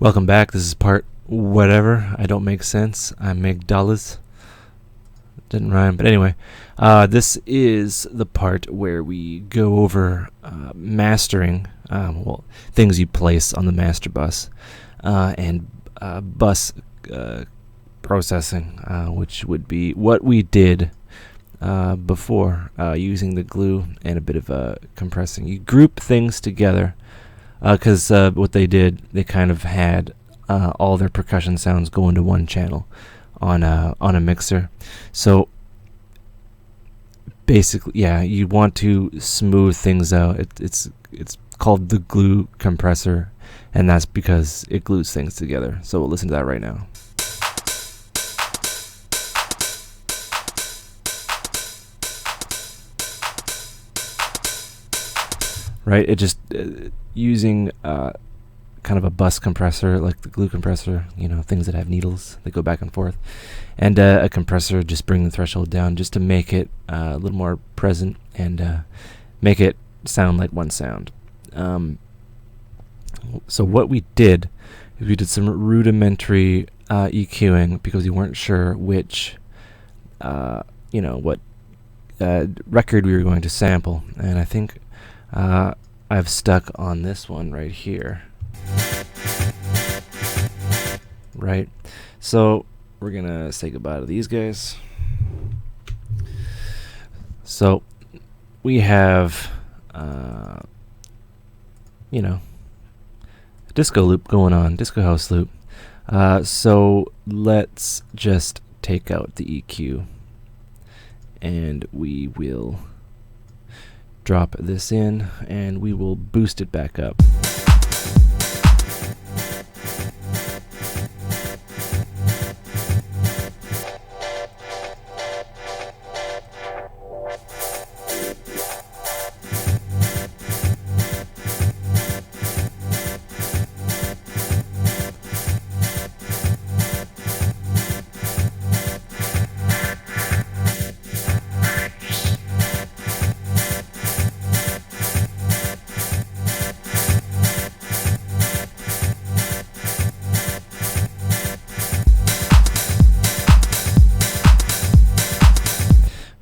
Welcome back. This is part whatever. I don't make sense. I make dollars. Didn't rhyme, but anyway. This is the part where we go over mastering, things you place on the master bus, and bus processing, which would be what we did before, using the glue and a bit of compressing. You group things together. Because what they did, they kind of had all their percussion sounds go into one channel on a mixer. So basically, yeah, you want to smooth things out. It's called the glue compressor, and that's because it glues things together. So we'll listen to that right now. Right, it just using kind of a bus compressor, like the glue compressor, things that have needles that go back and forth, and a compressor, just bring the threshold down just to make it a little more present and make it sound like one sound. So what we did is we did some rudimentary EQing because we weren't sure which, what record we were going to sample, and I think I've stuck on this one right here. Right, so we're gonna say goodbye to these guys. So we have, a disco loop going on, disco house loop. So let's just take out the EQ, and we will drop this in, and we will boost it back up.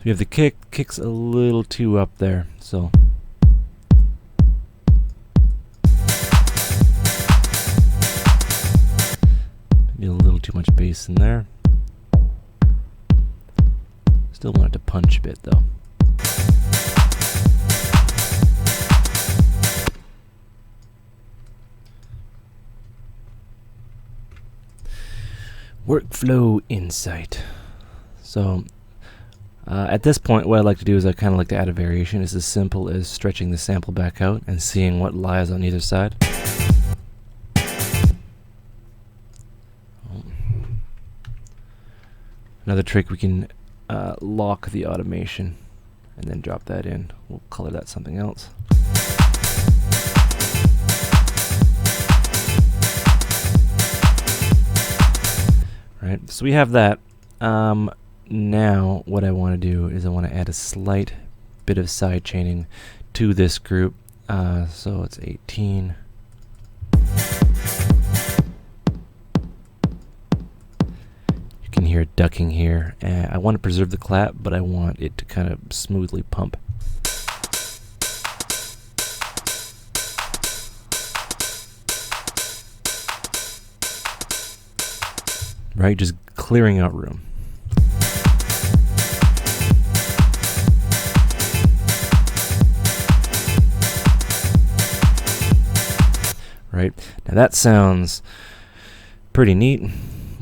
We have the kick's a little too up there, so maybe a little too much bass in there. Still want it to punch a bit though. Workflow insight. So at this point, what I like to do is I kind of like to add a variation. It's as simple as stretching the sample back out and seeing what lies on either side. Another trick, we can lock the automation and then drop that in. We'll color that something else. Right, so we have that. Now what I want to do is I want to add a slight bit of side chaining to this group. So it's 18. You can hear ducking here. I want to preserve the clap, but I want it to kind of smoothly pump. Right, just clearing out room. Right, now that sounds pretty neat.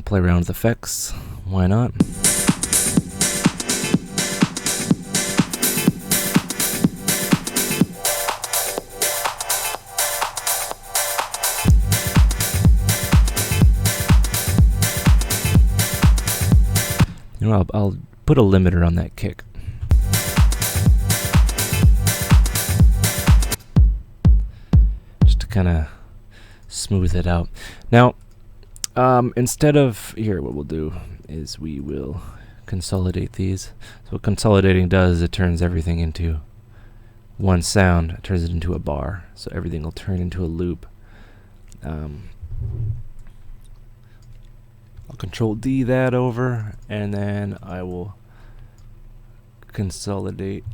Play around with effects, why not? I'll put a limiter on that kick. Just to kind of smooth it out. Now, instead of here, what we'll do is we will consolidate these. So what consolidating does is it turns everything into one sound. It turns it into a bar, so everything will turn into a loop. I'll Control D that over, and then I will consolidate.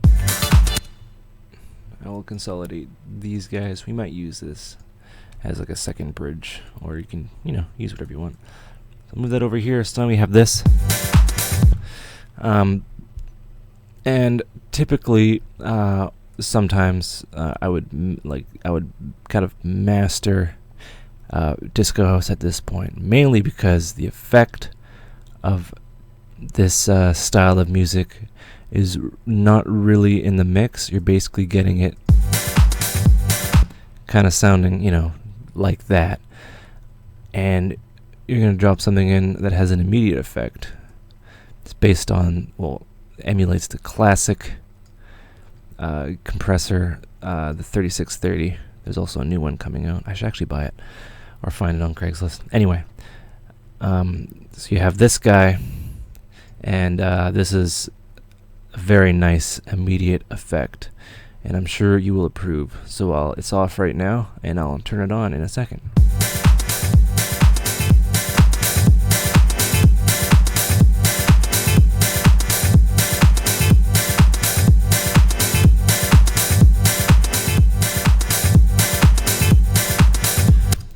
I will consolidate these guys. We might use this as like a second bridge, or you can, use whatever you want. So move that over here. So now we have this. And typically, sometimes I would kind of master Disco House at this point, mainly because the effect of this style of music is not really in the mix. You're basically getting it kind of sounding, like that, and you're going to drop something in that has an immediate effect. It's based on, emulates the classic compressor, the 3630. There's also a new one coming out. I should actually buy it or find it on Craigslist. Anyway, so you have this guy, and this is a very nice immediate effect, and I'm sure you will approve. So it's off right now, and I'll turn it on in a second.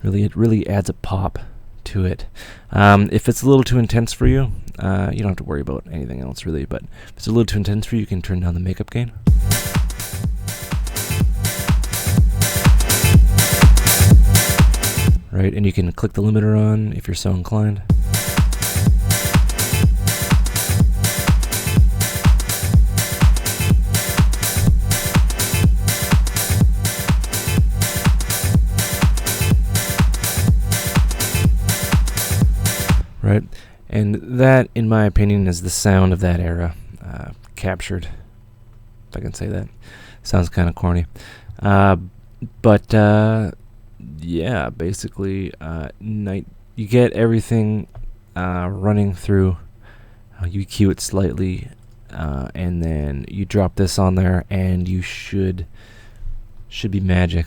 It really adds a pop to it. If it's a little too intense for you, you don't have to worry about anything else really, but if it's a little too intense for you, you can turn down the makeup gain. Right, and you can click the limiter on if you're so inclined. Right, and that, in my opinion, is the sound of that era, captured, if I can say that. Sounds kind of corny. But yeah, basically, you get everything running through. You EQ it slightly, and then you drop this on there, and you should be magic.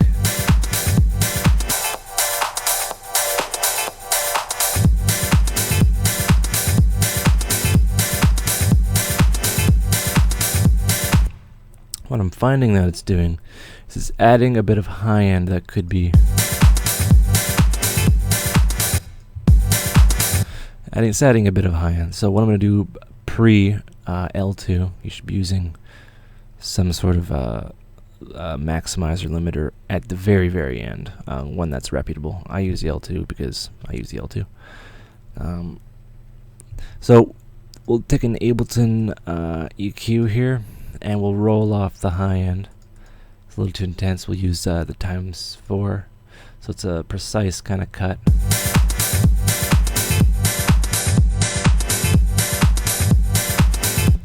What I'm finding that it's doing is it's adding a bit of high end that could be adding a bit of high end. So what I'm going to do pre L2, you should be using some sort of maximizer limiter at the very, very end, one that's reputable. I use the L2 because I use the L2. So we'll take an Ableton EQ here, and we'll roll off the high end. It's a little too intense. We'll use the ×4, so it's a precise kind of cut.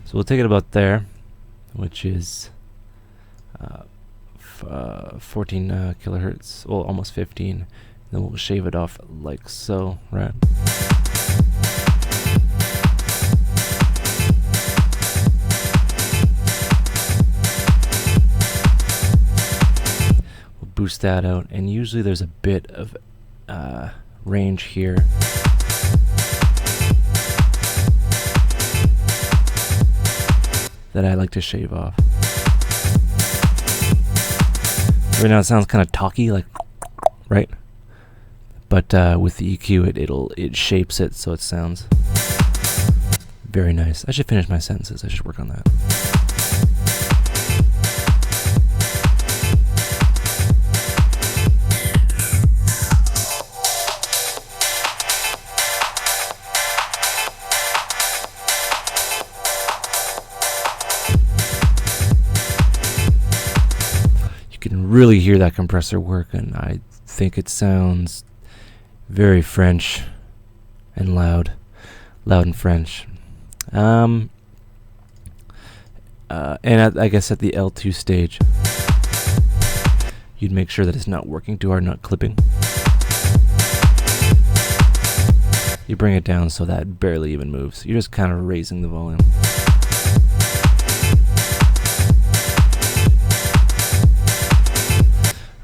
So we'll take it about there, which is 14 kilohertz, well, almost 15. Then we'll shave it off like so, right? Boost that out, and usually there's a bit of range here. That I like to shave off. Right now it sounds kind of talky, like, right? But with the EQ, it shapes it so it sounds very nice. I should finish my sentences. I should work on that. Really hear that compressor work, and I think it sounds very French and loud and French. And I guess at the L2 stage, you'd make sure that it's not working too hard, not clipping. You bring it down so that it barely even moves. You're just kind of raising the volume.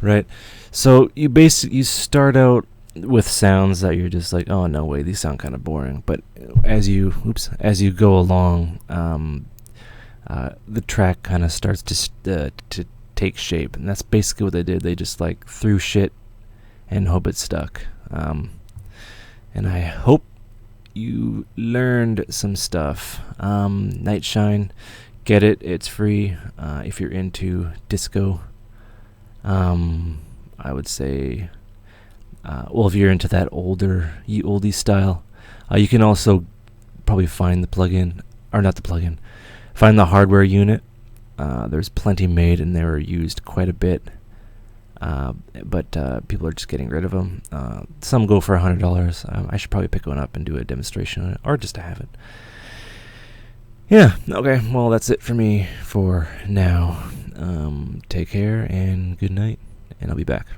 Right, so you start out with sounds that you're just like, oh no way, these sound kind of boring. But as you go along, the track kind of starts to take shape, and that's basically what they did. They just like threw shit and hope it stuck. And I hope you learned some stuff. Nightshine, get it? It's free. If you're into disco, I would say. Well, if you're into that oldie style, you can also probably find the plugin, or not the plugin, find the hardware unit. There's plenty made, and they were used quite a bit. But people are just getting rid of them. Some go for $100. I should probably pick one up and do a demonstration on it, or just to have it. Yeah, okay, well, that's it for me for now. Take care, and good night, and I'll be back.